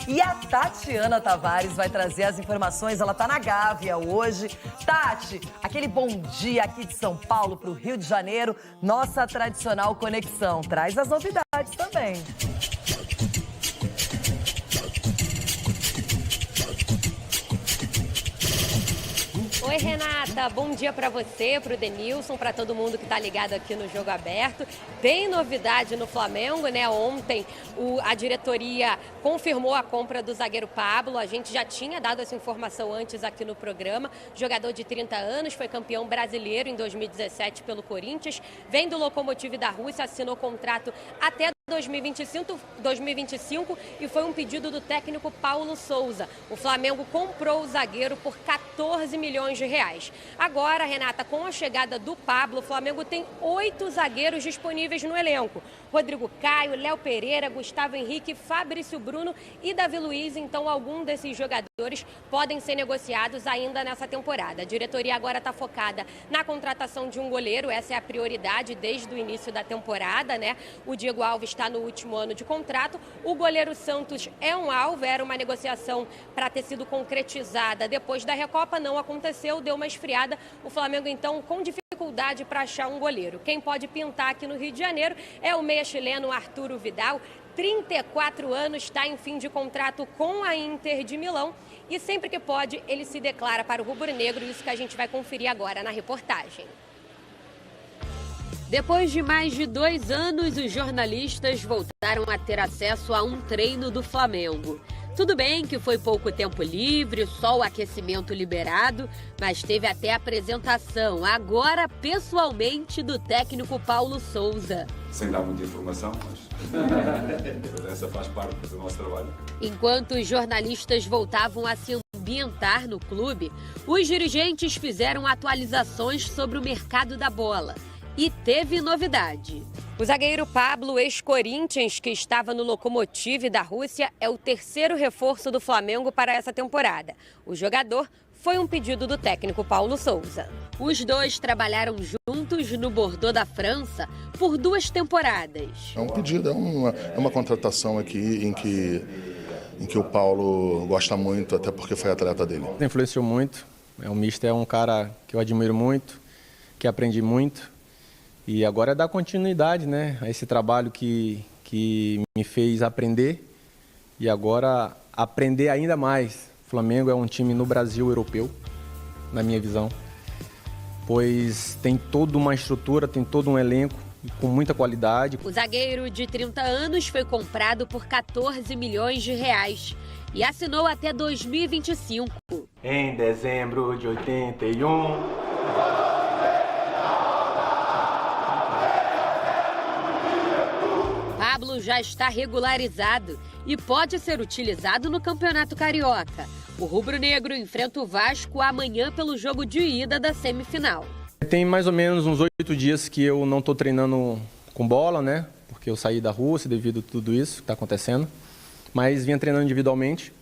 E a Tatiana Tavares vai trazer as informações, ela tá na Gávea hoje. Tati, aquele bom dia aqui de São Paulo para o Rio de Janeiro, nossa tradicional conexão. Traz as novidades também. Oi, Renata, bom dia para você, para o Denilson, para todo mundo que está ligado aqui no Jogo Aberto. Tem novidade no Flamengo, né? Ontem a diretoria confirmou a compra do zagueiro Pablo. A gente já tinha dado essa informação antes aqui no programa. Jogador de 30 anos, foi campeão brasileiro em 2017 pelo Corinthians. Vem do Lokomotiv da Rússia, assinou contrato até 2025 e foi um pedido do técnico Paulo Souza. O Flamengo comprou o zagueiro por 14 milhões de reais. Agora, Renata, com a chegada do Pablo, o Flamengo tem 8 zagueiros disponíveis no elenco. Rodrigo Caio, Léo Pereira, Gustavo Henrique, Fabrício Bruno e Davi Luiz. Então, algum desses jogadores podem ser negociados ainda nessa temporada. A diretoria agora está focada na contratação de um goleiro. Essa é a prioridade desde o início da temporada, né? O Diego Alves está no último ano de contrato. O goleiro Santos é um alvo, era uma negociação para ter sido concretizada depois da Recopa, não aconteceu, deu uma esfriada. O Flamengo, então, com dificuldade para achar um goleiro. Quem pode pintar aqui no Rio de Janeiro é o meia chileno Arturo Vidal, 34 anos, está em fim de contrato com a Inter de Milão e sempre que pode ele se declara para o rubro-negro, isso que a gente vai conferir agora na reportagem. Depois de mais de 2 anos, os jornalistas voltaram a ter acesso a um treino do Flamengo. Tudo bem que foi pouco tempo livre, só o aquecimento liberado, mas teve até apresentação, agora pessoalmente, do técnico Paulo Souza. Sem dar muita informação, mas essa faz parte do nosso trabalho. Enquanto os jornalistas voltavam a se ambientar no clube, os dirigentes fizeram atualizações sobre o mercado da bola. E teve novidade. O zagueiro Pablo, ex-Corinthians, que estava no Lokomotiv da Rússia, é o terceiro reforço do Flamengo para essa temporada. O jogador foi um pedido do técnico Paulo Souza. Os dois trabalharam juntos no Bordeaux da França por 2 temporadas. É um pedido, é uma contratação aqui em que o Paulo gosta muito, até porque foi atleta dele. Influenciou muito. O mister é um cara que eu admiro muito, que aprendi muito. E agora é dar continuidade, né, a esse trabalho que me fez aprender e agora aprender ainda mais. O Flamengo é um time no Brasil europeu, na minha visão, pois tem toda uma estrutura, tem todo um elenco com muita qualidade. O zagueiro de 30 anos foi comprado por 14 milhões de reais e assinou até 2025. Em dezembro de 81... Pablo já está regularizado e pode ser utilizado no Campeonato Carioca. O rubro-negro enfrenta o Vasco amanhã pelo jogo de ida da semifinal. Tem mais ou menos uns 8 dias que eu não estou treinando com bola, né? Porque eu saí da Rússia devido a tudo isso que está acontecendo. Mas vinha treinando individualmente.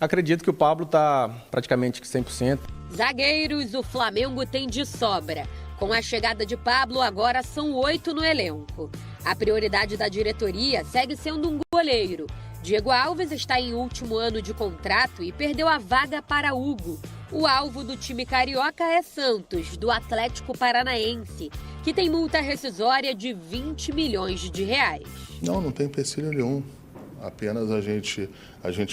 Acredito que o Pablo está praticamente 100%. Zagueiros, o Flamengo tem de sobra. Com a chegada de Pablo, agora são 8 no elenco. A prioridade da diretoria segue sendo um goleiro. Diego Alves está em último ano de contrato e perdeu a vaga para Hugo. O alvo do time carioca é Santos, do Atlético Paranaense, que tem multa rescisória de 20 milhões de reais. Não tem empecilho nenhum. Apenas a gente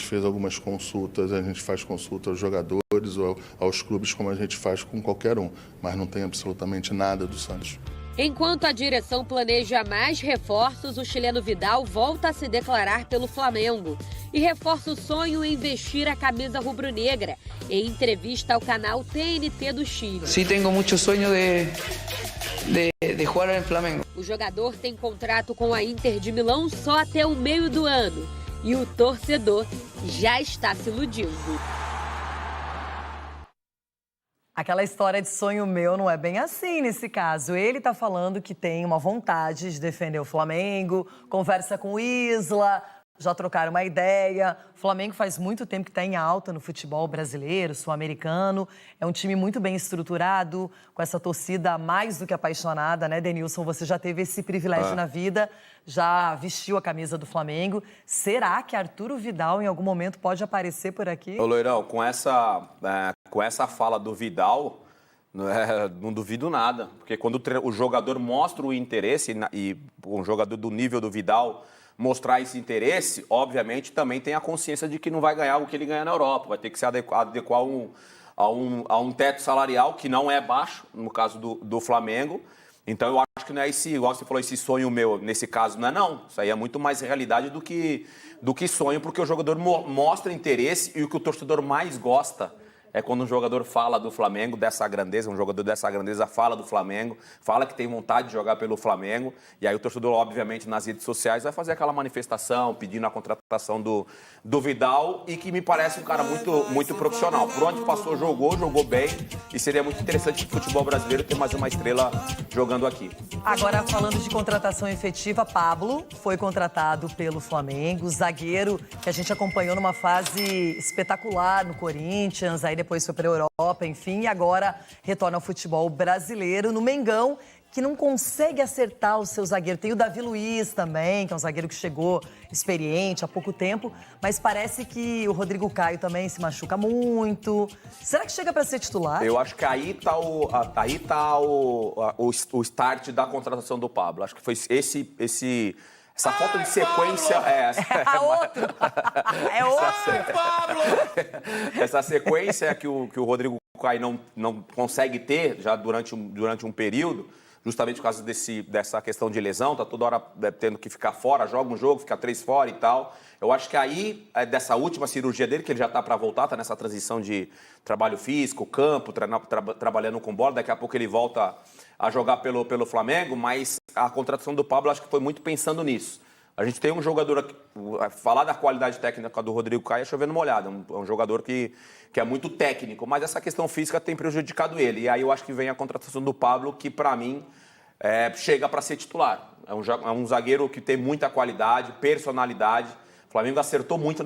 fez algumas consultas, a gente faz consulta aos jogadores ou aos clubes como a gente faz com qualquer um, mas não tem absolutamente nada do Santos. Enquanto a direção planeja mais reforços, o chileno Vidal volta a se declarar pelo Flamengo e reforça o sonho em vestir a camisa rubro-negra. Em entrevista ao canal TNT do Chile. Sí, tengo mucho sueño de jugar en Flamengo. O jogador tem contrato com a Inter de Milão só até o meio do ano e o torcedor já está se iludindo. Aquela história de sonho meu não é bem assim nesse caso. Ele tá falando que tem uma vontade de defender o Flamengo, conversa com o Isla, já trocaram uma ideia. O Flamengo faz muito tempo que está em alta no futebol brasileiro, sul-americano. É um time muito bem estruturado, com essa torcida mais do que apaixonada, né, Denilson? Você já teve esse privilégio na vida, já vestiu a camisa do Flamengo. Será que Arturo Vidal em algum momento pode aparecer por aqui? Ô, Loirão, com essa fala do Vidal, não duvido nada. Porque quando o jogador mostra o interesse, e um jogador do nível do Vidal mostrar esse interesse, obviamente também tem a consciência de que não vai ganhar o que ele ganha na Europa. Vai ter que se adequar a um teto salarial que não é baixo, no caso do Flamengo. Então eu acho que não é esse, igual você falou, esse sonho meu, nesse caso não é não. Isso aí é muito mais realidade do que sonho, porque o jogador mostra interesse e o que o torcedor mais gosta é quando um jogador fala do Flamengo, dessa grandeza, um jogador dessa grandeza fala do Flamengo, fala que tem vontade de jogar pelo Flamengo, e aí o torcedor, obviamente, nas redes sociais vai fazer aquela manifestação pedindo a contratação do Vidal, e que me parece um cara muito profissional. Por onde passou, jogou bem, e seria muito interessante pro futebol brasileiro ter mais uma estrela jogando aqui. Agora, falando de contratação efetiva, Pablo foi contratado pelo Flamengo, zagueiro que a gente acompanhou numa fase espetacular no Corinthians, aí depois foi para a Europa, enfim, e agora retorna ao futebol brasileiro no Mengão, que não consegue acertar o seu zagueiro. Tem o Davi Luiz também, que é um zagueiro que chegou experiente há pouco tempo, mas parece que o Rodrigo Caio também se machuca muito. Será que chega para ser titular? Eu acho que aí tá o start da contratação do Pablo. Acho que foi essa falta de sequência... É outro! É outro! Pablo! Essa sequência que o Rodrigo Caio não consegue ter já durante um período, justamente por causa dessa questão de lesão, tá toda hora tendo que ficar fora, joga um jogo, fica 3 fora e tal. Eu acho que aí, dessa última cirurgia dele, que ele já tá para voltar, tá nessa transição de trabalho físico, campo, trabalhando com bola, daqui a pouco ele volta a jogar pelo Flamengo, mas a contratação do Pablo, acho que foi muito pensando nisso. A gente tem um jogador aqui, falar da qualidade técnica do Rodrigo Caio é chovendo molhado, é um jogador que é muito técnico, mas essa questão física tem prejudicado ele. E aí eu acho que vem a contratação do Pablo, que para mim chega para ser titular. É um zagueiro que tem muita qualidade, personalidade. O Flamengo acertou muito